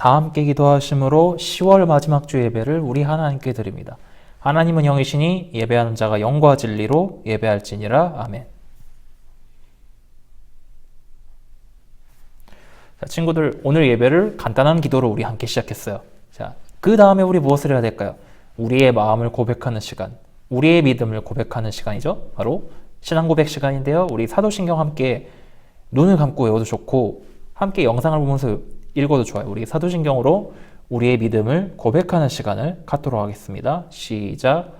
다 함께 기도하심으로 10월 마지막 주 예배를 우리 하나님께 드립니다. 하나님은 영이시니 예배하는 자가 영과 진리로 예배할지니라. 아멘. 자, 친구들, 오늘 예배를 간단한 기도로 우리 함께 시작했어요. 자, 그 다음에 우리 무엇을 해야 될까요? 우리의 마음을 고백하는 시간, 우리의 믿음을 고백하는 시간이죠. 바로 신앙 고백 시간인데요. 우리 사도신경 함께 눈을 감고 외워도 좋고 함께 영상을 보면서 읽어도 좋아요. 우리 사도신경으로 우리의 믿음을 고백하는 시간을 갖도록 하겠습니다. 시작.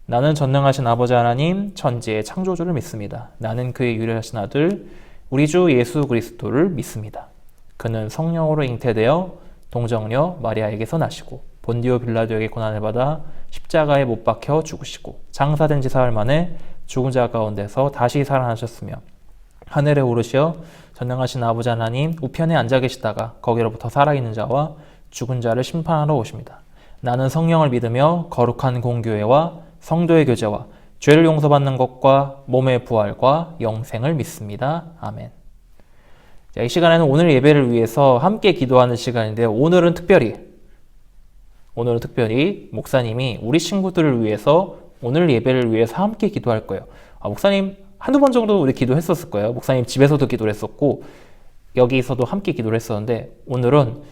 나는 전능하신 아버지 하나님 천지의 창조주를 믿습니다. 나는 그의 유일하신 아들 우리 주 예수 그리스도를 믿습니다. 그는 성령으로 잉태되어 동정녀 마리아에게서 나시고 본디오 빌라도에게 고난을 받아 십자가에 못 박혀 죽으시고 장사된 지 사흘 만에 죽은 자 가운데서 다시 살아나셨으며 하늘에 오르시어 전능하신 아버지 하나님 우편에 앉아 계시다가 거기로부터 살아있는 자와 죽은 자를 심판하러 오십니다. 나는 성령을 믿으며 거룩한 공교회와 성도의 교제와 죄를 용서받는 것과 몸의 부활과 영생을 믿습니다. 아멘. 자, 이 시간에는 오늘 예배를 위해서 함께 기도하는 시간인데요. 오늘은 특별히 목사님이 우리 친구들을 위해서 오늘 예배를 위해서 함께 기도할 거예요. 목사님 한두 번 정도 우리 기도했었을 거예요. 목사님 집에서도 기도를 했었고 여기서도 함께 기도를 했었는데 오늘은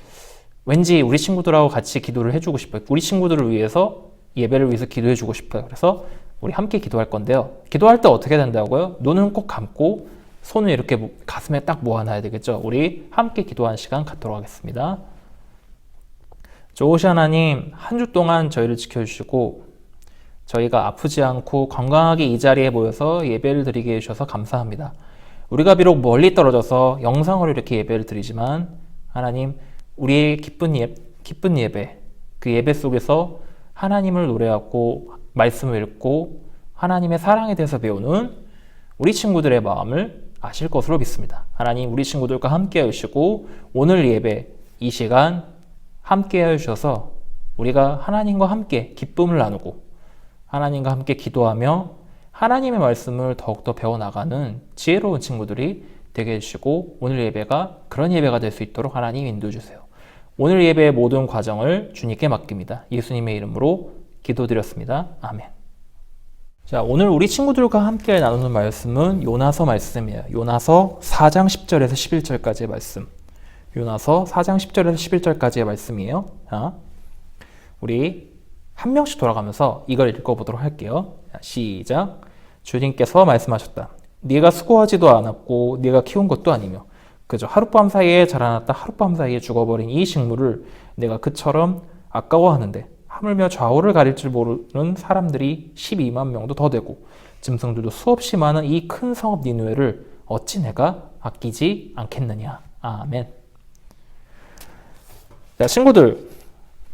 왠지 우리 친구들하고 같이 기도를 해주고 싶어요. 우리 친구들을 위해서 예배를 위해서 기도해주고 싶어요. 그래서 우리 함께 기도할 건데요. 기도할 때 어떻게 된다고요? 눈은 꼭 감고 손을 이렇게 가슴에 딱 모아놔야 되겠죠. 우리 함께 기도하는 시간 갖도록 하겠습니다. 좋으신 하나님, 한 주 동안 저희를 지켜주시고 저희가 아프지 않고 건강하게 이 자리에 모여서 예배를 드리게 해주셔서 감사합니다. 우리가 비록 멀리 떨어져서 영상으로 이렇게 예배를 드리지만 하나님, 우리의 기쁜 예배, 그 예배 속에서 하나님을 노래하고 말씀을 읽고 하나님의 사랑에 대해서 배우는 우리 친구들의 마음을 아실 것으로 믿습니다. 하나님, 우리 친구들과 함께 해주시고 오늘 예배 이 시간 함께 해주셔서 우리가 하나님과 함께 기쁨을 나누고 하나님과 함께 기도하며 하나님의 말씀을 더욱더 배워나가는 지혜로운 친구들이 되게 해주시고 오늘 예배가 그런 예배가 될 수 있도록 하나님 인도해주세요. 오늘 예배의 모든 과정을 주님께 맡깁니다. 예수님의 이름으로 기도드렸습니다. 아멘. 자, 오늘 우리 친구들과 함께 나누는 말씀은 요나서 말씀이에요. 요나서 4장 10절에서 11절까지의 말씀. 요나서 4장 10절에서 11절까지의 말씀이에요. 자, 우리 한 명씩 돌아가면서 이걸 읽어보도록 할게요. 시작. 주님께서 말씀하셨다. 네가 수고하지도 않았고 네가 키운 것도 아니며 그저 하룻밤 사이에 자라났다 하룻밤 사이에 죽어버린 이 식물을 내가 그처럼 아까워하는데 하물며 좌우를 가릴 줄 모르는 사람들이 12만 명도 더 되고 짐승들도 수없이 많은 이 큰 성읍 니느웨를 어찌 내가 아끼지 않겠느냐. 아멘. 자, 친구들,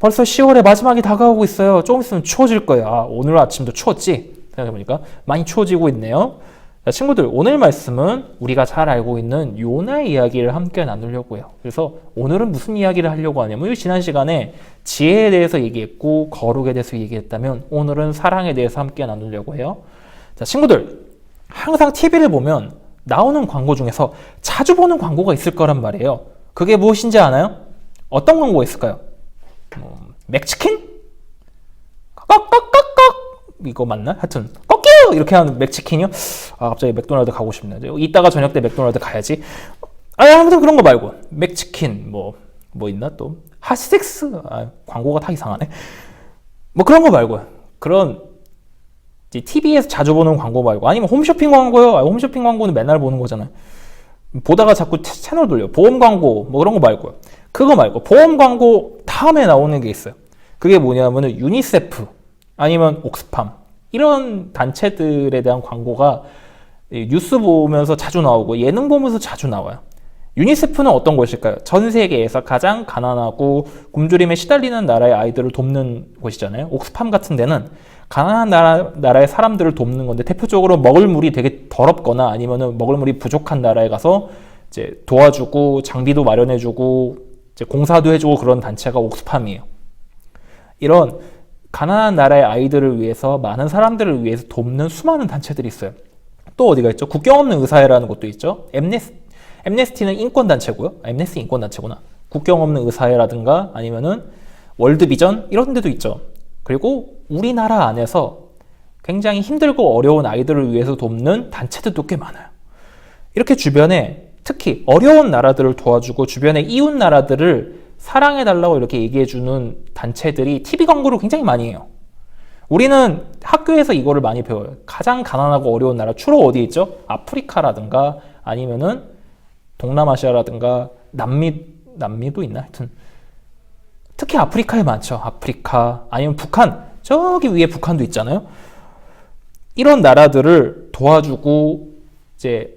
벌써 10월의 마지막이 다가오고 있어요. 조금 있으면 추워질 거야. 오늘 아침도 추웠지? 생각해보니까 많이 추워지고 있네요. 자, 친구들, 오늘 말씀은 우리가 잘 알고 있는 요나의 이야기를 함께 나누려고 해요. 그래서 오늘은 무슨 이야기를 하려고 하냐면 지난 시간에 지혜에 대해서 얘기했고 거룩에 대해서 얘기했다면 오늘은 사랑에 대해서 함께 나누려고 해요. 자, 친구들, 항상 TV를 보면 나오는 광고 중에서 자주 보는 광고가 있을 거란 말이에요. 그게 무엇인지 아나요? 어떤 광고가 있을까요? 맥치킨? 꺽꺽꺽꺽 이거 맞나? 하여튼 꺾여 이렇게 하는 맥치킨이요? 갑자기 맥도날드 가고 싶네요. 이따가 저녁 때 맥도날드 가야지. 아무튼 그런 거 말고 맥치킨 뭐 있나 또 핫식스 광고가 다 이상하네. 뭐 그런 거 말고 그런 TV에서 자주 보는 광고 말고 아니면 홈쇼핑 광고요. 홈쇼핑 광고는 맨날 보는 거잖아요. 보다가 자꾸 채널 돌려. 보험 광고 뭐 그런 거 말고요. 그거 말고 보험 광고 다음에 나오는 게 있어요. 그게 뭐냐면은 유니세프 아니면 옥스팜 이런 단체들에 대한 광고가 뉴스 보면서 자주 나오고 예능 보면서 자주 나와요. 유니세프는 어떤 곳일까요? 전 세계에서 가장 가난하고 굶주림에 시달리는 나라의 아이들을 돕는 곳이잖아요. 옥스팜 같은 데는 가난한 나라의 사람들을 돕는 건데 대표적으로 먹을 물이 되게 더럽거나 아니면은 먹을 물이 부족한 나라에 가서 이제 도와주고 장비도 마련해주고 이제 공사도 해주고 그런 단체가 옥스팜이에요. 이런 가난한 나라의 아이들을 위해서 많은 사람들을 위해서 돕는 수많은 단체들이 있어요. 또 어디가 있죠? 국경 없는 의사회라는 것도 있죠. 엠네스티는 인권단체고요. 엠네스티 인권단체구나. 국경 없는 의사회라든가 아니면은 월드비전 이런 데도 있죠. 그리고 우리나라 안에서 굉장히 힘들고 어려운 아이들을 위해서 돕는 단체들도 꽤 많아요. 이렇게 주변에 특히 어려운 나라들을 도와주고 주변의 이웃 나라들을 사랑해달라고 이렇게 얘기해주는 단체들이 TV 광고를 굉장히 많이 해요. 우리는 학교에서 이거를 많이 배워요. 가장 가난하고 어려운 나라 주로 어디에 있죠? 아프리카라든가 아니면은 동남아시아라든가 남미도 있나? 하여튼 특히 아프리카에 많죠. 아프리카 아니면 북한, 저기 위에 북한도 있잖아요. 이런 나라들을 도와주고 이제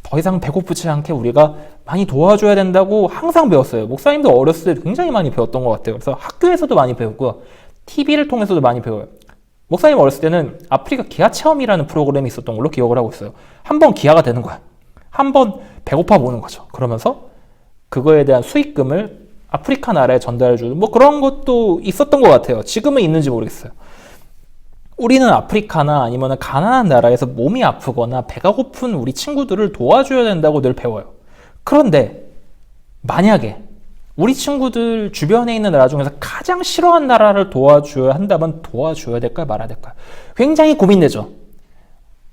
더 이상 배고프지 않게 우리가 많이 도와줘야 된다고 항상 배웠어요. 목사님도 어렸을 때 굉장히 많이 배웠던 것 같아요. 그래서 학교에서도 많이 배웠고요. TV를 통해서도 많이 배워요. 목사님 어렸을 때는 아프리카 기아 체험이라는 프로그램이 있었던 걸로 기억을 하고 있어요. 한번 기아가 되는 거야. 한번 배고파 보는 거죠. 그러면서 그거에 대한 수익금을 아프리카 나라에 전달해주는 뭐 그런 것도 있었던 것 같아요. 지금은 있는지 모르겠어요. 우리는 아프리카나 아니면 가난한 나라에서 몸이 아프거나 배가 고픈 우리 친구들을 도와줘야 된다고 늘 배워요. 그런데 만약에 우리 친구들 주변에 있는 나라 중에서 가장 싫어하는 나라를 도와줘야 한다면 도와줘야 될까요? 말아야 될까요? 굉장히 고민되죠.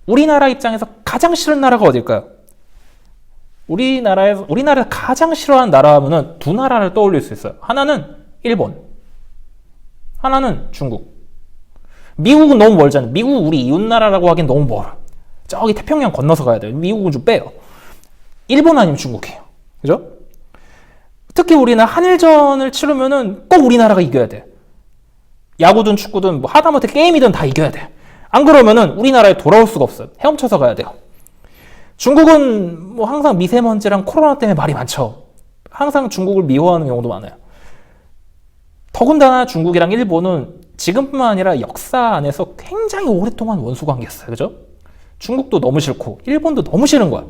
우리나라 입장에서 가장 싫은 나라가 어딜까요? 우리나라에서 가장 싫어하는 나라 하면은 두 나라를 떠올릴 수 있어요. 하나는 일본, 하나는 중국. 미국은 너무 멀잖아요. 미국 우리 이웃나라라고 하기엔 너무 멀어. 저기 태평양 건너서 가야 돼요. 미국은 좀 빼요. 일본 아니면 중국이에요. 그죠? 특히 우리는 한일전을 치르면은 꼭 우리나라가 이겨야 돼. 야구든 축구든 뭐 하다못해 게임이든 다 이겨야 돼. 안 그러면은 우리나라에 돌아올 수가 없어요. 헤엄쳐서 가야 돼요. 중국은 뭐 항상 미세먼지랑 코로나 때문에 말이 많죠. 항상 중국을 미워하는 경우도 많아요. 더군다나 중국이랑 일본은 지금뿐만 아니라 역사 안에서 굉장히 오랫동안 원수 관계였어요. 그죠? 중국도 너무 싫고 일본도 너무 싫은 거야.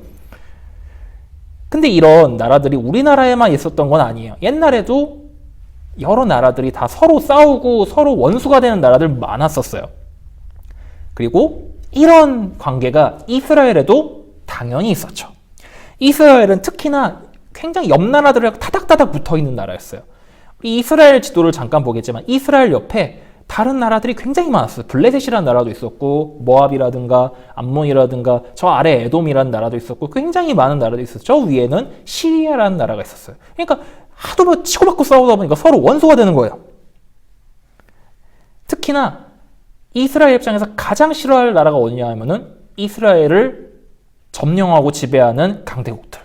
근데 이런 나라들이 우리나라에만 있었던 건 아니에요. 옛날에도 여러 나라들이 다 서로 싸우고 서로 원수가 되는 나라들 많았었어요. 그리고 이런 관계가 이스라엘에도 당연히 있었죠. 이스라엘은 특히나 굉장히 옆 나라들이랑 타닥타닥 붙어있는 나라였어요. 이스라엘 지도를 잠깐 보겠지만 이스라엘 옆에 다른 나라들이 굉장히 많았어요. 블레셋이라는 나라도 있었고 모압이라든가 암몬이라든가 저 아래 에돔이라는 나라도 있었고 굉장히 많은 나라도 있었어요. 저 위에는 시리아라는 나라가 있었어요. 그러니까 하도 뭐 치고받고 싸우다 보니까 서로 원수가 되는 거예요. 특히나 이스라엘 입장에서 가장 싫어할 나라가 어디냐 하면은 이스라엘을 점령하고 지배하는 강대국들.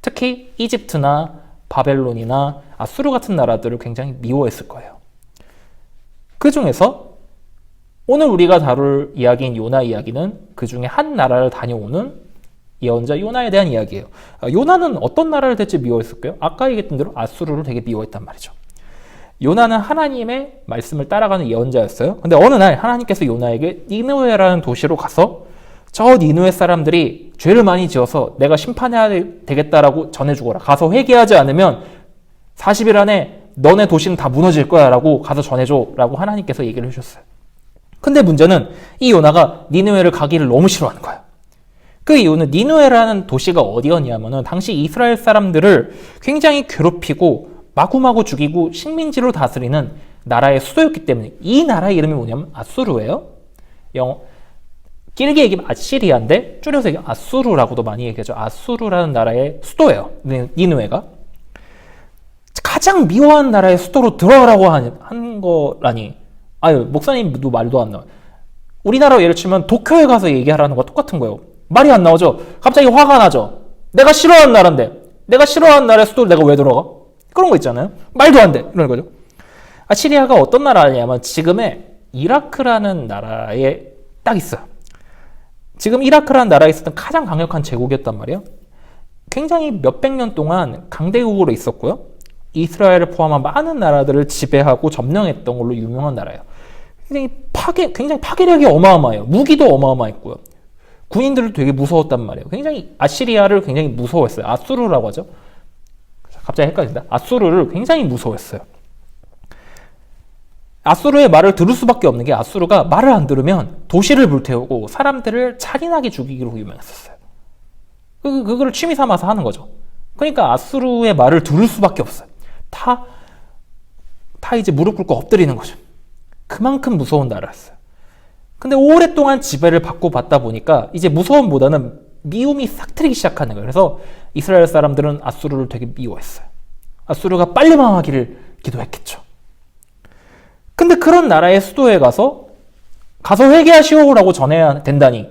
특히 이집트나 바벨론이나 아수르 같은 나라들을 굉장히 미워했을 거예요. 그 중에서 오늘 우리가 다룰 이야기인 요나 이야기는 그 중에 한 나라를 다녀오는 예언자 요나에 대한 이야기예요. 요나는 어떤 나라를 대체 미워했을까요? 아까 얘기했던 대로 아수르를 되게 미워했단 말이죠. 요나는 하나님의 말씀을 따라가는 예언자였어요. 근데 어느 날 하나님께서 요나에게 니느웨라는 도시로 가서 저 니느웨 사람들이 죄를 많이 지어서 내가 심판해야 되겠다라고 전해주거라. 가서 회개하지 않으면 40일 안에 너네 도시는 다 무너질 거야 라고 가서 전해줘 라고 하나님께서 얘기를 해주셨어요. 근데 문제는 이 요나가 니느웨를 가기를 너무 싫어하는 거예요. 그 이유는 니느웨라는 도시가 어디였냐면은 당시 이스라엘 사람들을 굉장히 괴롭히고 마구마구 죽이고 식민지로 다스리는 나라의 수도였기 때문에 이 나라의 이름이 뭐냐면 아수르예요. 길게 얘기하면 아시리아인데 줄여서 얘기하면 아수르라고도 많이 얘기하죠. 아수르라는 나라의 수도예요. 니느웨가. 가장 미워한 나라의 수도로 들어가라고 한 거라니. 아유, 목사님도 말도 안 나와요. 우리나라 예를 치면 도쿄에 가서 얘기하라는 거 똑같은 거예요. 말이 안 나오죠. 갑자기 화가 나죠. 내가 싫어하는 나라인데 내가 싫어하는 나라의 수도를 내가 왜 들어가? 그런 거 있잖아요. 말도 안 돼. 이런 거죠. 아시리아가 어떤 나라냐면 지금의 이라크라는 나라에 딱 있어요. 지금 이라크라는 나라에 있었던 가장 강력한 제국이었단 말이에요. 굉장히 몇백 년 동안 강대국으로 있었고요. 이스라엘을 포함한 많은 나라들을 지배하고 점령했던 걸로 유명한 나라예요. 굉장히 파괴력이 어마어마해요. 무기도 어마어마했고요. 군인들도 되게 무서웠단 말이에요. 굉장히 아시리아를 굉장히 무서워했어요. 아수르라고 하죠. 갑자기 헷갈린다. 아수르를 굉장히 무서워했어요. 아수르의 말을 들을 수밖에 없는 게 아수르가 말을 안 들으면 도시를 불태우고 사람들을 잔인하게 죽이기로 유명했었어요. 그거를 취미 삼아서 하는 거죠. 그러니까 아수르의 말을 들을 수밖에 없어요. 다 이제 무릎 꿇고 엎드리는 거죠. 그만큼 무서운 나라였어요. 근데 오랫동안 지배를 받고 받다 보니까 이제 무서움보다는 미움이 싹 트이기 시작하는 거예요. 그래서 이스라엘 사람들은 아수르를 되게 미워했어요. 아수르가 빨리 망하기를 기도했겠죠. 근데 그런 나라의 수도에 가서 회개하시오라고 전해야 된다니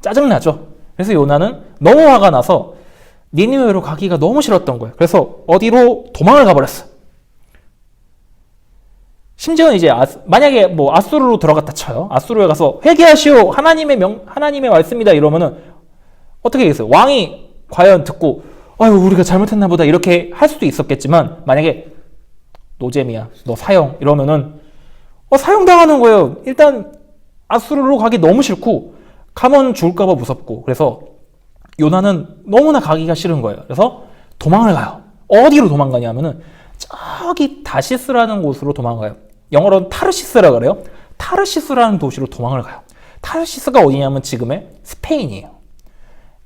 짜증나죠. 그래서 요나는 너무 화가 나서 니느웨로 가기가 너무 싫었던 거예요. 그래서 어디로 도망을 가버렸어요. 심지어는 이제 만약에 뭐 아수르로 들어갔다 쳐요. 아수르에 가서 회개하시오 하나님의 말씀이다 이러면은 어떻게 되겠어요? 왕이 과연 듣고 아유 우리가 잘못했나 보다 이렇게 할 수도 있었겠지만 만약에 노잼이야 너 사형 이러면은 사형당하는 거예요. 일단 아수르로 가기 너무 싫고 가면 죽을까봐 무섭고 그래서 요나는 너무나 가기가 싫은 거예요. 그래서 도망을 가요. 어디로 도망가냐면은 저기 다시스라는 곳으로 도망가요. 영어로는 타르시스라 그래요. 타르시스라는 도시로 도망을 가요. 타르시스가 어디냐면 지금의 스페인이에요.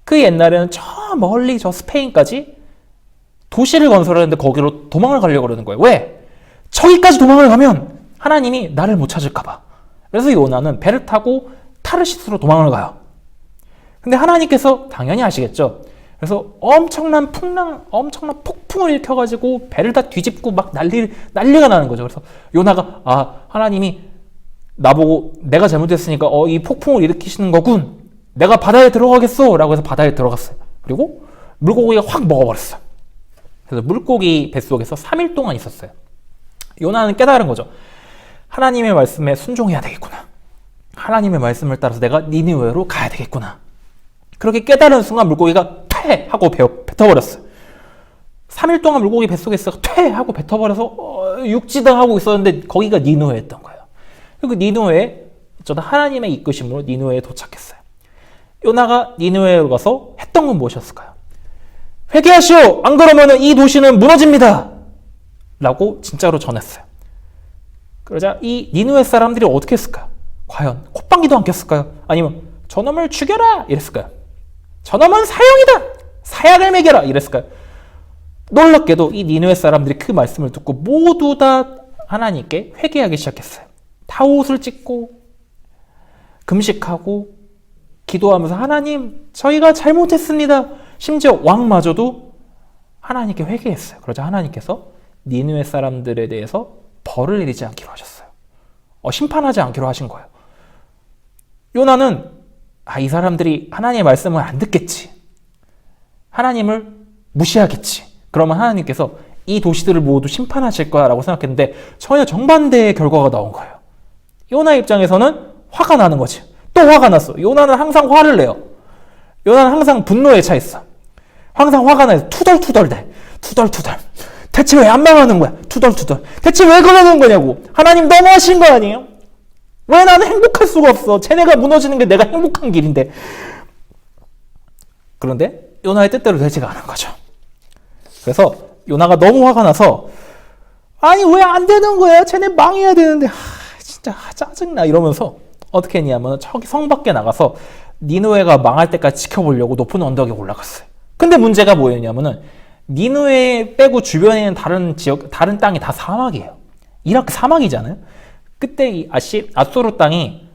그 옛날에는 저 멀리 저 스페인까지 도시를 건설하는데 거기로 도망을 가려고 그러는 거예요. 왜? 저기까지 도망을 가면 하나님이 나를 못 찾을까 봐. 그래서 요나는 배를 타고 타르시스로 도망을 가요. 근데 하나님께서 당연히 아시겠죠. 그래서 엄청난 폭풍을 일으켜가지고 배를 다 뒤집고 막 난리가 나는 거죠. 그래서 요나가 하나님이 나보고 내가 잘못했으니까 이 폭풍을 일으키시는 거군. 내가 바다에 들어가겠어 라고 해서 바다에 들어갔어요. 그리고 물고기가 확 먹어버렸어요. 그래서 물고기 뱃속에서 3일 동안 있었어요. 요나는 깨달은 거죠. 하나님의 말씀에 순종해야 되겠구나. 하나님의 말씀을 따라서 내가 니느웨로 가야 되겠구나. 그렇게 깨달은 순간 물고기가 퇴! 하고 뱉어버렸어요. 3일 동안 물고기 뱃속에 있어서 퇴! 하고 뱉어버려서 육지당하고 있었는데 거기가 니느웨였던 거예요. 그리고 니느웨에 어쩌다 하나님의 이끄심으로 니느웨에 도착했어요. 요나가 니느웨로 가서 했던 건 무엇이었을까요? 회개하시오! 안 그러면 이 도시는 무너집니다! 라고 진짜로 전했어요. 그러자 이 니느웨 사람들이 어떻게 했을까요? 과연 콧방귀도 안 꼈을까요? 아니면 저놈을 죽여라! 이랬을까요? 저놈은 사형이다! 사약을 매겨라! 이랬을까요? 놀랍게도 이 니느웨 사람들이 그 말씀을 듣고 모두 다 하나님께 회개하기 시작했어요. 다 옷을 찢고 금식하고 기도하면서 하나님 저희가 잘못했습니다. 심지어 왕마저도 하나님께 회개했어요. 그러자 하나님께서 니느웨 사람들에 대해서 벌을 내리지 않기로 하셨어요. 심판하지 않기로 하신 거예요. 요나는 이 사람들이 하나님의 말씀을 안 듣겠지. 하나님을 무시하겠지. 그러면 하나님께서 이 도시들을 모두 심판하실 거야 라고 생각했는데 전혀 정반대의 결과가 나온 거예요. 요나 입장에서는 화가 나는 거지. 또 화가 났어. 요나는 항상 화를 내요. 요나는 항상 분노에 차 있어. 항상 화가 나서 투덜투덜대. 투덜투덜. 대체 왜 안 망하는 거야? 투덜투덜. 대체 왜 그러는 거냐고. 하나님 너무하신 거 아니에요? 왜 나는 행복할 수가 없어? 쟤네가 무너지는 게 내가 행복한 길인데. 그런데 요나의 뜻대로 되지가 않은 거죠. 그래서 요나가 너무 화가 나서 아니 왜 안 되는 거야? 쟤네 망해야 되는데 진짜 짜증나 이러면서 어떻게 했냐면 저기 성 밖에 나가서 니느웨가 망할 때까지 지켜보려고 높은 언덕에 올라갔어요. 근데 문제가 뭐였냐면은 니느웨 빼고 주변에 있는 다른 땅이 다 사막이에요. 이라크 사막이잖아요. 그때 이 아수르 땅이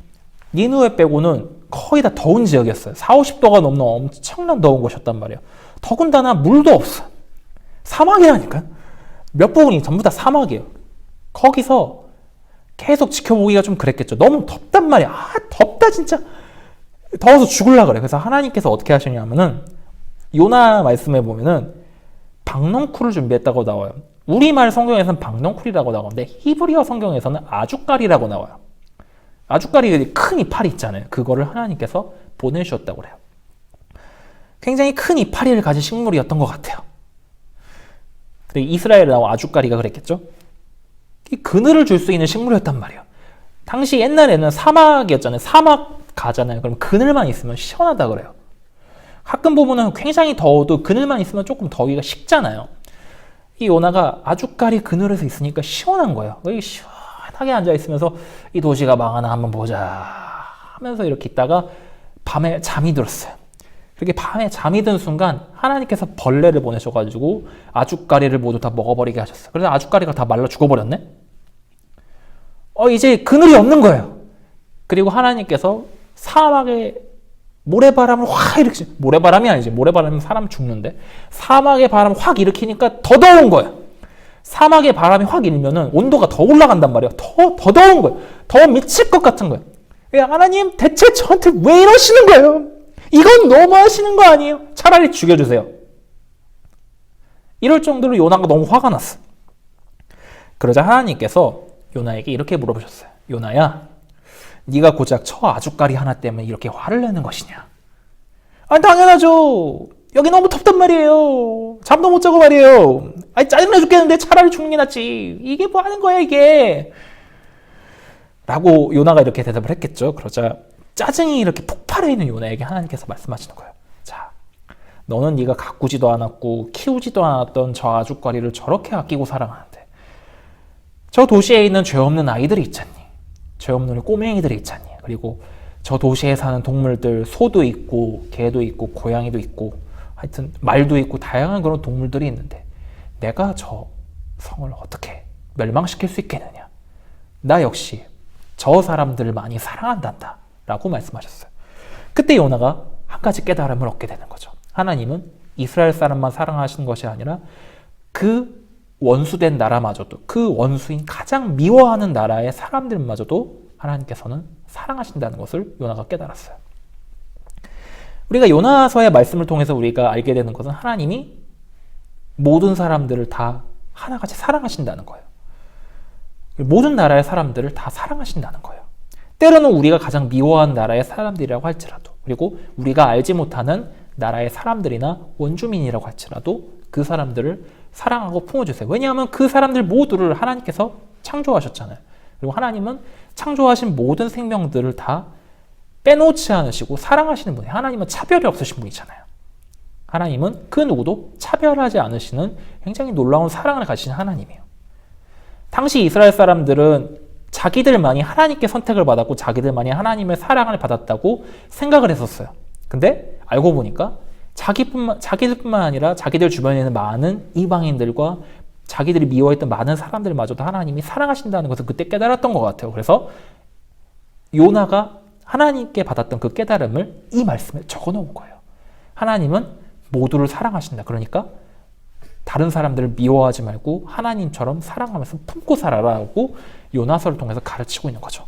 니느웨 빼고는 거의 다 더운 지역이었어요. 40~50도가 넘는 엄청난 더운 곳이었단 말이에요. 더군다나 물도 없어. 사막이라니까요. 몇 부분이 전부 다 사막이에요. 거기서 계속 지켜보기가 좀 그랬겠죠. 너무 덥단 말이야. 덥다 진짜. 더워서 죽을라 그래. 그래서 하나님께서 어떻게 하시냐면은 요나 말씀에 보면은 박넝쿨을 준비했다고 나와요. 우리말 성경에서는 박넝쿨이라고 나오는데 히브리어 성경에서는 아주까리라고 나와요. 아주까리 큰 이파리 있잖아요. 그거를 하나님께서 보내주셨다고 그래요. 굉장히 큰 이파리를 가진 식물이었던 것 같아요. 이스라엘에 나온 아주까리가 그랬겠죠. 이 그늘을 줄 수 있는 식물이었단 말이에요. 당시 옛날에는 사막이었잖아요. 사막 가잖아요. 그럼 그늘만 있으면 시원하다 그래요. 가끔 보면은 굉장히 더워도 그늘만 있으면 조금 더위가 식잖아요. 이 요나가 아주까리 그늘에서 있으니까 시원한 거예요. 여기 시원하게 앉아있으면서 이 도시가 망하나 한번 보자 하면서 이렇게 있다가 밤에 잠이 들었어요. 그렇게 밤에 잠이 든 순간 하나님께서 벌레를 보내셔가지고 아주까리를 모두 다 먹어버리게 하셨어요. 그래서 아주까리가 다 말라 죽어버렸네. 이제 그늘이 없는 거예요. 그리고 하나님께서 사막에 모래바람을 확 일으키시, 모래바람이 아니지, 모래바람이면 사람 죽는데, 사막의 바람을 확 일으키니까 더 더운 거예요. 사막의 바람이 확 일면은 온도가 더 올라간단 말이에요. 더 더운 거예요. 더 미칠 것 같은 거예요. 하나님, 대체 저한테 왜 이러시는 거예요? 이건 너무 하시는 거 아니에요? 차라리 죽여주세요. 이럴 정도로 요나가 너무 화가 났어. 그러자 하나님께서 요나에게 이렇게 물어보셨어요. 요나야, 네가 고작 저 아주까리 하나 때문에 이렇게 화를 내는 것이냐? 아니, 당연하죠. 여기 너무 덥단 말이에요. 잠도 못 자고 말이에요. 아니, 짜증나 죽겠는데 차라리 죽는 게 낫지. 이게 뭐 하는 거야, 이게? 라고 요나가 이렇게 대답을 했겠죠. 그러자 짜증이 이렇게 폭발해 있는 요나에게 하나님께서 말씀하시는 거예요. 자, 너는 네가 가꾸지도 않았고 키우지도 않았던 저 아주까리를 저렇게 아끼고 사랑하는데 저 도시에 있는 죄 없는 아이들이 있잖니. 죄 없는 꼬맹이들이 있잖니. 그리고 저 도시에 사는 동물들, 소도 있고 개도 있고 고양이도 있고 하여튼 말도 있고 다양한 그런 동물들이 있는데 내가 저 성을 어떻게 멸망시킬 수 있겠느냐. 나 역시 저 사람들을 많이 사랑한단다 라고 말씀하셨어요. 그때 요나가 한 가지 깨달음을 얻게 되는 거죠. 하나님은 이스라엘 사람만 사랑하시는 것이 아니라 그 원수된 나라마저도, 그 원수인 가장 미워하는 나라의 사람들마저도 하나님께서는 사랑하신다는 것을 요나가 깨달았어요. 우리가 요나서의 말씀을 통해서 우리가 알게 되는 것은 하나님이 모든 사람들을 다 하나같이 사랑하신다는 거예요. 모든 나라의 사람들을 다 사랑하신다는 거예요. 때로는 우리가 가장 미워한 나라의 사람들이라고 할지라도, 그리고 우리가 알지 못하는 나라의 사람들이나 원주민이라고 할지라도 그 사람들을 사랑하고 품어주세요. 왜냐하면 그 사람들 모두를 하나님께서 창조하셨잖아요. 그리고 하나님은 창조하신 모든 생명들을 다 빼놓지 않으시고 사랑하시는 분이에요. 하나님은 차별이 없으신 분이잖아요. 하나님은 그 누구도 차별하지 않으시는 굉장히 놀라운 사랑을 가지신 하나님이에요. 당시 이스라엘 사람들은 자기들만이 하나님께 선택을 받았고 자기들만이 하나님의 사랑을 받았다고 생각을 했었어요. 근데 알고 보니까 자기들뿐만 아니라 자기들 주변에 있는 많은 이방인들과 자기들이 미워했던 많은 사람들마저도 하나님이 사랑하신다는 것을 그때 깨달았던 것 같아요. 그래서 요나가 하나님께 받았던 그 깨달음을 이 말씀에 적어놓은 거예요. 하나님은 모두를 사랑하신다. 그러니까 다른 사람들을 미워하지 말고 하나님처럼 사랑하면서 품고 살아라고 요나서를 통해서 가르치고 있는 거죠.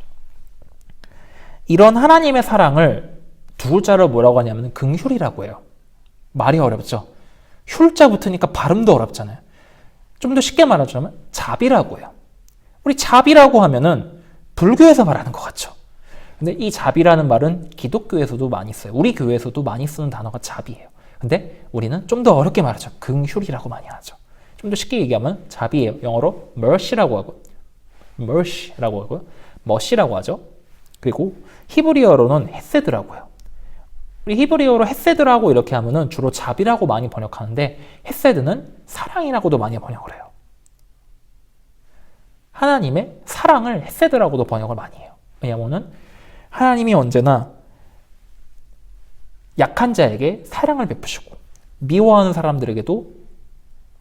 이런 하나님의 사랑을 두 글자로 뭐라고 하냐면 긍휼이라고 해요. 말이 어렵죠. 휼자 붙으니까 발음도 어렵잖아요. 좀 더 쉽게 말하자면 자비라고 해요. 우리 자비라고 하면은 불교에서 말하는 것 같죠. 근데 이 자비라는 말은 기독교에서도 많이 써요. 우리 교회에서도 많이 쓰는 단어가 자비예요. 근데 우리는 좀 더 어렵게 말하죠. 긍휼이라고 많이 하죠. 좀 더 쉽게 얘기하면 자비예요. 영어로 mercy라고 하고, mercy라고 하고요. mercy라고 하죠. 그리고 히브리어로는 헤세드라고 해요. 우리 히브리어로 헤세드라고 이렇게 하면은 주로 자비라고 많이 번역하는데 헤세드는 사랑이라고도 많이 번역을 해요. 하나님의 사랑을 헤세드라고도 번역을 많이 해요. 왜냐하면은 하나님이 언제나 약한 자에게 사랑을 베푸시고 미워하는 사람들에게도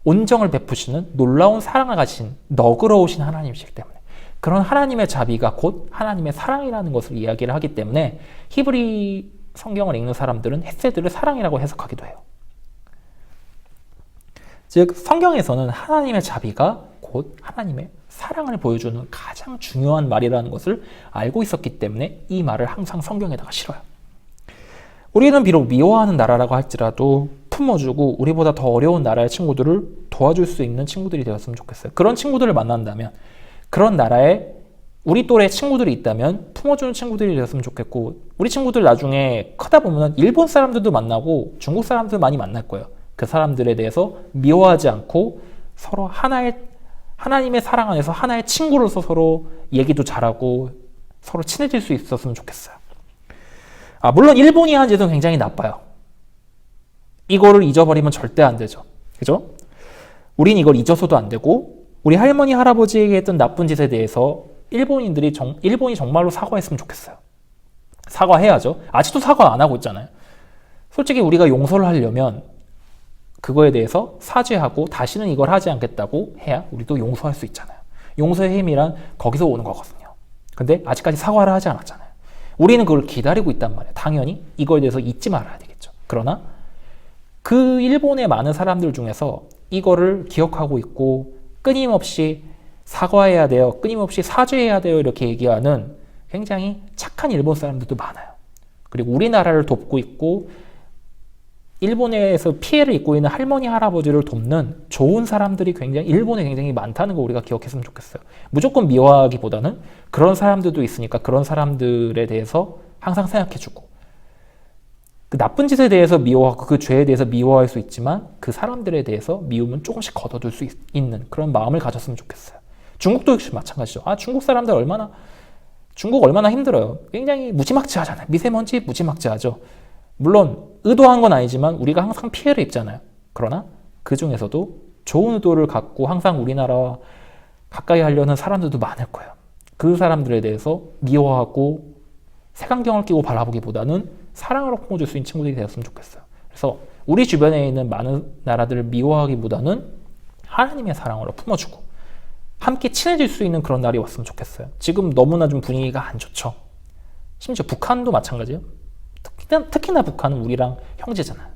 온정을 베푸시는 놀라운 사랑을 가진 너그러우신 하나님이시기 때문에 그런 하나님의 자비가 곧 하나님의 사랑이라는 것을 이야기를 하기 때문에 히브리 성경을 읽는 사람들은 헤세드를 사랑이라고 해석하기도 해요. 즉 성경에서는 하나님의 자비가 곧 하나님의 사랑을 보여주는 가장 중요한 말이라는 것을 알고 있었기 때문에 이 말을 항상 성경에다가 실어요. 우리는 비록 미워하는 나라라고 할지라도 품어주고 우리보다 더 어려운 나라의 친구들을 도와줄 수 있는 친구들이 되었으면 좋겠어요. 그런 친구들을 만난다면 그런 나라에 우리 또래 친구들이 있다면 품어주는 친구들이 되었으면 좋겠고 우리 친구들 나중에 크다 보면 일본 사람들도 만나고 중국 사람들 많이 만날 거예요. 그 사람들에 대해서 미워하지 않고 서로 하나님의 사랑 안에서 하나의 친구로서 서로 얘기도 잘하고 서로 친해질 수 있었으면 좋겠어요. 물론 일본이 한 짓은 굉장히 나빠요. 이거를 잊어버리면 절대 안 되죠. 그죠? 우린 이걸 잊어서도 안 되고 우리 할머니 할아버지에게 했던 나쁜 짓에 대해서 일본이 정말로 사과했으면 좋겠어요. 사과해야죠. 아직도 사과 안 하고 있잖아요. 솔직히 우리가 용서를 하려면 그거에 대해서 사죄하고 다시는 이걸 하지 않겠다고 해야 우리도 용서할 수 있잖아요. 용서의 힘이란 거기서 오는 거거든요. 근데 아직까지 사과를 하지 않았잖아요. 우리는 그걸 기다리고 있단 말이에요. 당연히 이거에 대해서 잊지 말아야 되겠죠. 그러나 그 일본의 많은 사람들 중에서 이거를 기억하고 있고 끊임없이 사과해야 돼요, 끊임없이 사죄해야 돼요 이렇게 얘기하는 굉장히 착한 일본 사람들도 많아요. 그리고 우리나라를 돕고 있고 일본에서 피해를 입고 있는 할머니 할아버지를 돕는 좋은 사람들이 굉장히 일본에 굉장히 많다는 거 우리가 기억했으면 좋겠어요. 무조건 미워하기보다는 그런 사람들도 있으니까 그런 사람들에 대해서 항상 생각해주고, 그 나쁜 짓에 대해서 미워하고 그 죄에 대해서 미워할 수 있지만 그 사람들에 대해서 미움은 조금씩 걷어둘 수 있는 그런 마음을 가졌으면 좋겠어요. 중국도 역시 마찬가지죠. 중국 사람들 중국 얼마나 힘들어요. 굉장히 무지막지하잖아요. 미세먼지 무지막지하죠. 물론 의도한 건 아니지만 우리가 항상 피해를 입잖아요. 그러나 그 중에서도 좋은 의도를 갖고 항상 우리나라와 가까이 하려는 사람들도 많을 거예요. 그 사람들에 대해서 미워하고 색안경을 끼고 바라보기보다는 사랑으로 품어줄 수 있는 친구들이 되었으면 좋겠어요. 그래서 우리 주변에 있는 많은 나라들을 미워하기보다는 하나님의 사랑으로 품어주고 함께 친해질 수 있는 그런 날이 왔으면 좋겠어요. 지금 너무나 좀 분위기가 안 좋죠. 심지어 북한도 마찬가지예요. 특히나 북한은 우리랑 형제잖아요.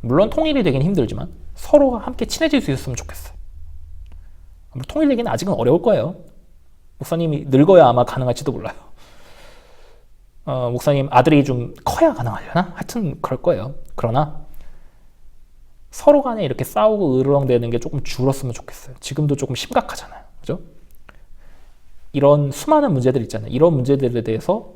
물론 통일이 되긴 힘들지만 서로 함께 친해질 수 있었으면 좋겠어요. 통일되기는 아직은 어려울 거예요. 목사님이 늙어야 아마 가능할지도 몰라요. 목사님 아들이 좀 커야 가능하려나? 하여튼 그럴 거예요. 그러나 서로 간에 이렇게 싸우고 으르렁대는 게 조금 줄었으면 좋겠어요. 지금도 조금 심각하잖아요. 그죠? 이런 수많은 문제들 있잖아요. 이런 문제들에 대해서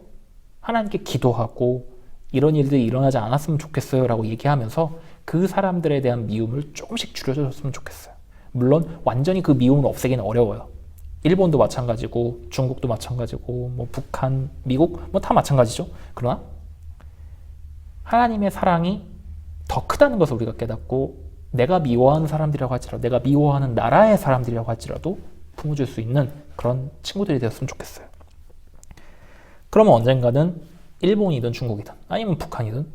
하나님께 기도하고 이런 일들이 일어나지 않았으면 좋겠어요 라고 얘기하면서 그 사람들에 대한 미움을 조금씩 줄여줬으면 좋겠어요. 물론 완전히 그 미움을 없애기는 어려워요. 일본도 마찬가지고 중국도 마찬가지고 뭐 북한, 미국 뭐 다 마찬가지죠. 그러나 하나님의 사랑이 더 크다는 것을 우리가 깨닫고 내가 미워하는 사람들이라고 할지라도 내가 미워하는 나라의 사람들이라고 할지라도 품어줄 수 있는 그런 친구들이 되었으면 좋겠어요. 그러면 언젠가는 일본이든 중국이든 아니면 북한이든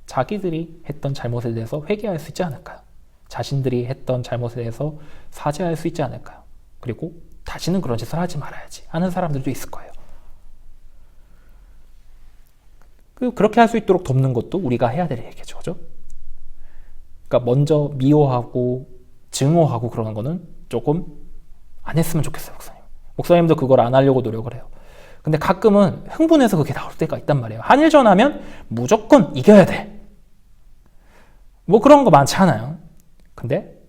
자기들이 했던 잘못에 대해서 회개할 수 있지 않을까요? 자신들이 했던 잘못에 대해서 사죄할 수 있지 않을까요? 그리고 다시는 그런 짓을 하지 말아야지 하는 사람들도 있을 거예요. 그렇게 할 수 있도록 돕는 것도 우리가 해야 될 얘기죠. 그죠? 그러니까 먼저 미워하고 증오하고 그러는 거는 조금 안 했으면 좋겠어요. 목사님도 그걸 안 하려고 노력을 해요. 근데 가끔은 흥분해서 그게 나올 때가 있단 말이에요. 한일전 하면 무조건 이겨야 돼. 뭐 그런 거 많지 않아요. 근데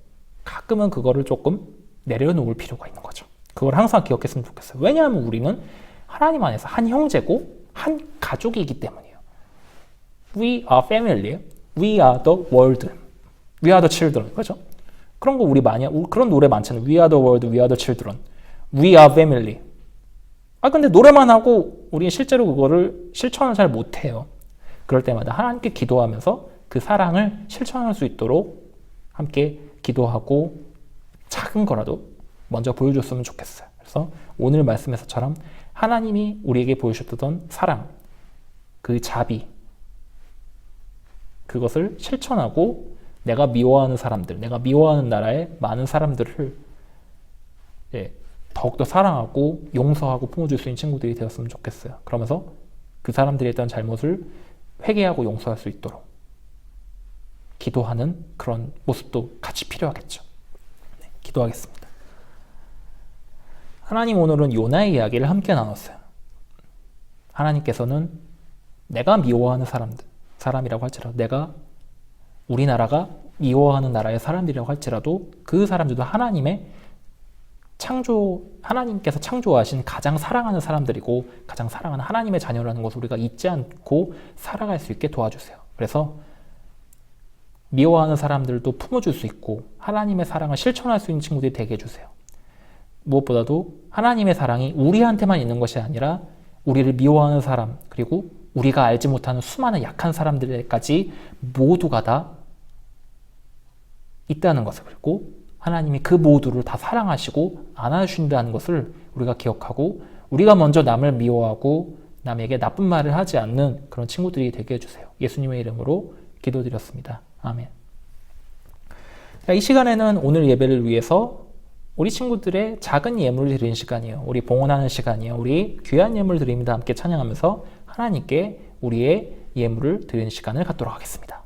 가끔은 그거를 조금 내려놓을 필요가 있는 거죠. 그걸 항상 기억했으면 좋겠어요. 왜냐하면 우리는 하나님 안에서 한 형제고 한 가족이기 때문이에요. We are family. We are the world. We are the children. 그렇죠? 그런 거 우리 많이 그런 노래 많잖아요. We are the world. We are the children. We are family. 근데 노래만 하고 우리는 실제로 그거를 실천을 잘 못해요. 그럴 때마다 하나님께 기도하면서 그 사랑을 실천할 수 있도록 함께 기도하고 작은 거라도 먼저 보여줬으면 좋겠어요. 그래서 오늘 말씀에서처럼 하나님이 우리에게 보여주셨던 사랑, 그 자비, 그것을 실천하고 내가 미워하는 사람들, 내가 미워하는 나라의 많은 사람들을 더욱더 사랑하고 용서하고 품어줄 수 있는 친구들이 되었으면 좋겠어요. 그러면서 그 사람들이 했던 잘못을 회개하고 용서할 수 있도록 기도하는 그런 모습도 같이 필요하겠죠. 기도하겠습니다. 하나님, 오늘은 요나의 이야기를 함께 나눴어요. 하나님께서는 내가 미워하는 사람이라고 할지라도, 내가 우리나라가 미워하는 나라의 사람들이라고 할지라도 그 사람들도 하나님께서 창조하신 가장 사랑하는 사람들이고 가장 사랑하는 하나님의 자녀라는 것을 우리가 잊지 않고 살아갈 수 있게 도와주세요. 그래서 미워하는 사람들도 품어줄 수 있고 하나님의 사랑을 실천할 수 있는 친구들이 되게 해주세요. 무엇보다도 하나님의 사랑이 우리한테만 있는 것이 아니라 우리를 미워하는 사람, 그리고 우리가 알지 못하는 수많은 약한 사람들에까지 모두가 다 있다는 것을, 그리고 하나님이 그 모두를 다 사랑하시고 안아주신다는 것을 우리가 기억하고 우리가 먼저 남을 미워하고 남에게 나쁜 말을 하지 않는 그런 친구들이 되게 해주세요. 예수님의 이름으로 기도드렸습니다. 아멘. 이 시간에는 오늘 예배를 위해서 우리 친구들의 작은 예물을 드리는 시간이에요. 우리 봉헌하는 시간이에요. 우리 귀한 예물 드립니다. 함께 찬양하면서 하나님께 우리의 예물을 드리는 시간을 갖도록 하겠습니다.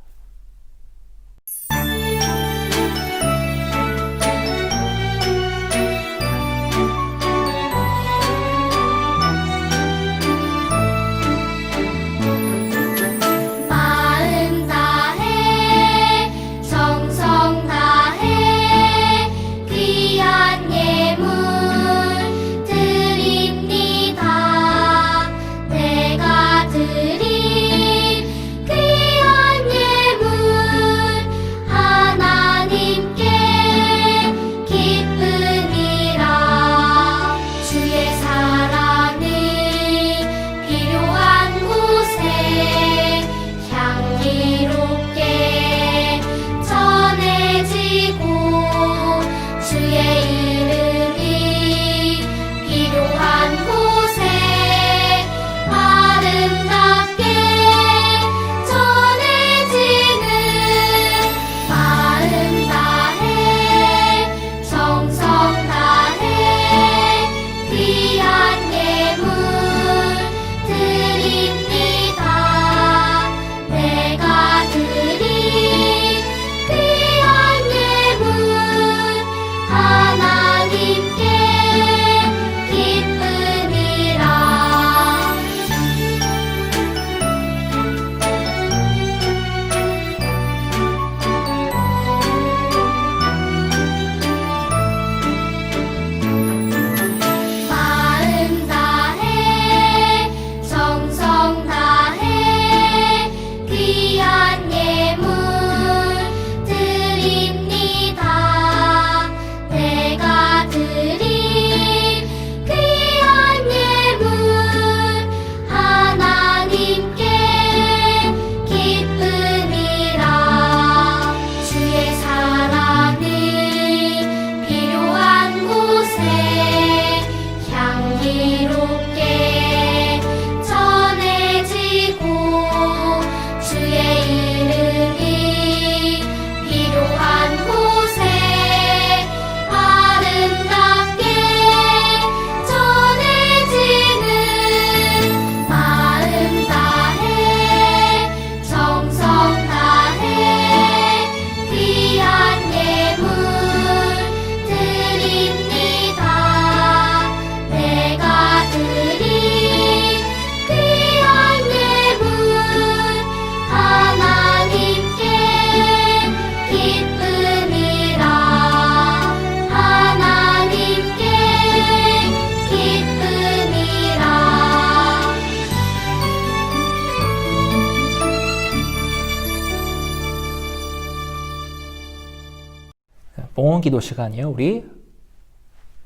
봉헌 기도 시간이에요.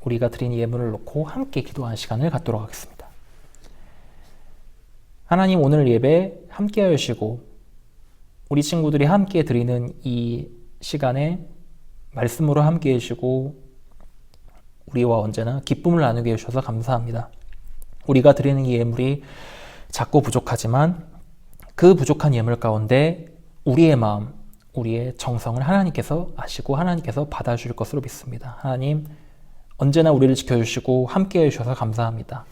우리가 드린 예물을 놓고 함께 기도하는 시간을 갖도록 하겠습니다. 하나님, 오늘 예배 함께 하시고 우리 친구들이 함께 드리는 이 시간에 말씀으로 함께 해주시고 우리와 언제나 기쁨을 나누게 해주셔서 감사합니다. 우리가 드리는 이 예물이 작고 부족하지만 그 부족한 예물 가운데 우리의 마음, 우리의 정성을 하나님께서 아시고 하나님께서 받아주실 것으로 믿습니다. 하나님, 언제나 우리를 지켜주시고 함께 해주셔서 감사합니다.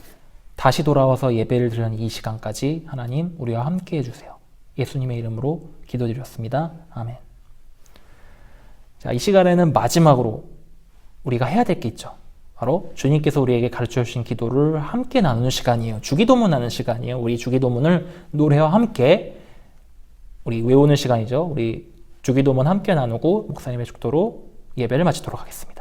다시 돌아와서 예배를 드리는 이 시간까지 하나님 우리와 함께 해주세요. 예수님의 이름으로 기도드렸습니다. 아멘. 자, 이 시간에는 마지막으로 우리가 해야 될 게 있죠. 바로 주님께서 우리에게 가르쳐 주신 기도를 함께 나누는 시간이에요. 주기도문 하는 시간이에요. 우리 주기도문을 노래와 함께 우리 외우는 시간이죠. 우리 주기도문 함께 나누고 목사님의 축도로 예배를 마치도록 하겠습니다.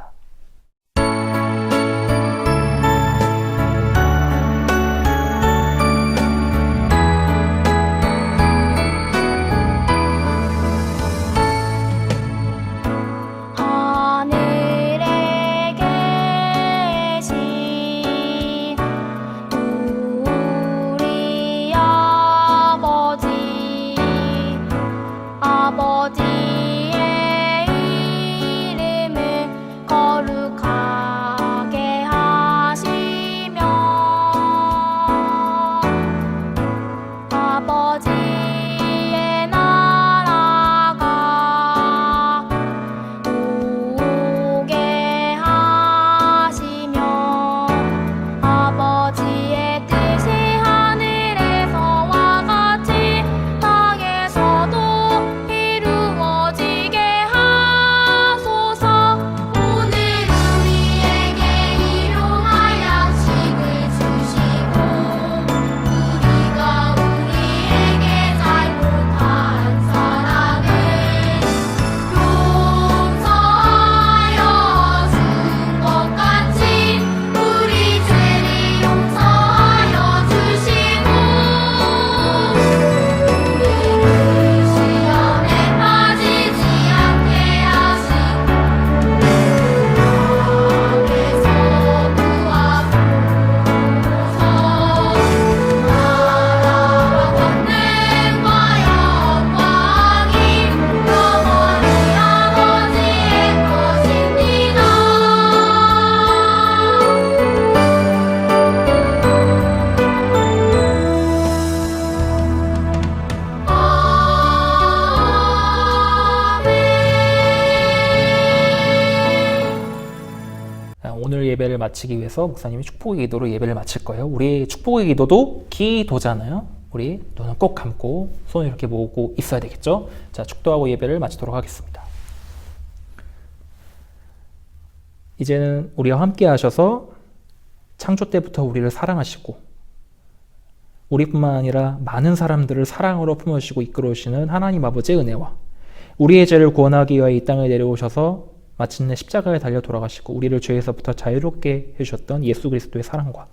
아버지의 이름을 오늘 예배를 마치기 위해서 목사님이 축복의 기도로 예배를 마칠 거예요. 우리 축복의 기도도 기도잖아요. 우리 눈은 꼭 감고 손을 이렇게 모으고 있어야 되겠죠. 자, 축도하고 예배를 마치도록 하겠습니다. 이제는 우리와 함께 하셔서 창조 때부터 우리를 사랑하시고 우리뿐만 아니라 많은 사람들을 사랑으로 품으시고 이끌어오시는 하나님 아버지의 은혜와 우리의 죄를 구원하기 위하여 이 땅에 내려오셔서 마침내 십자가에 달려 돌아가시고 우리를 죄에서부터 자유롭게 해주셨던 예수 그리스도의 사랑과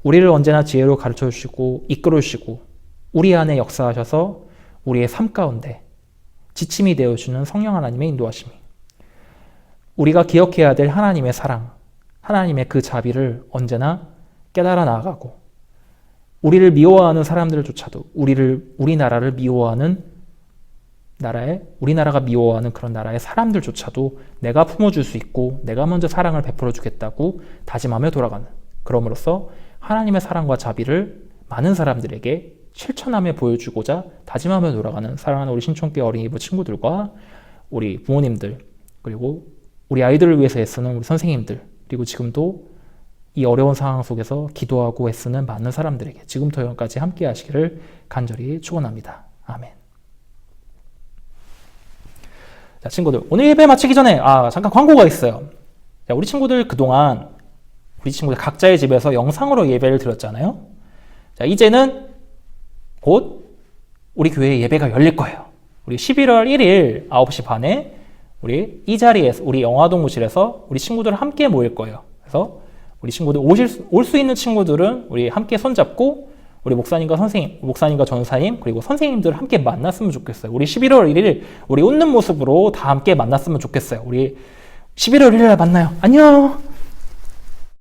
우리를 언제나 지혜로 가르쳐 주시고 이끌어 주시고 우리 안에 역사하셔서 우리의 삶 가운데 지침이 되어주는 성령 하나님의 인도하심이 우리가 기억해야 될 하나님의 사랑, 하나님의 그 자비를 언제나 깨달아 나아가고 우리를 미워하는 사람들조차도 우리나라를 미워하는 우리나라가 미워하는 그런 나라의 사람들조차도 내가 품어줄 수 있고 내가 먼저 사랑을 베풀어 주겠다고 다짐하며 돌아가는, 그럼으로써 하나님의 사랑과 자비를 많은 사람들에게 실천하며 보여주고자 다짐하며 돌아가는 사랑하는 우리 신촌교회 어린이부 친구들과 우리 부모님들, 그리고 우리 아이들을 위해서 애쓰는 우리 선생님들, 그리고 지금도 이 어려운 상황 속에서 기도하고 애쓰는 많은 사람들에게 지금부터 영원까지 함께 하시기를 간절히 축원합니다. 아멘. 자, 친구들, 오늘 예배 마치기 전에 잠깐 광고가 있어요. 자, 우리 친구들 그동안 우리 친구들 각자의 집에서 영상으로 예배를 드렸잖아요. 자, 이제는 곧 우리 교회에 예배가 열릴 거예요. 우리 11월 1일 9시 반에 우리 이 자리에서 우리 영화동무실에서 우리 친구들 함께 모일 거예요. 그래서 우리 친구들 올 수 있는 친구들은 우리 함께 손잡고 우리 목사님과 선생님, 목사님과 전사님, 그리고 선생님들 함께 만났으면 좋겠어요. 우리 11월 1일 우리 웃는 모습으로 다 함께 만났으면 좋겠어요. 우리 11월 1일에 만나요. 안녕.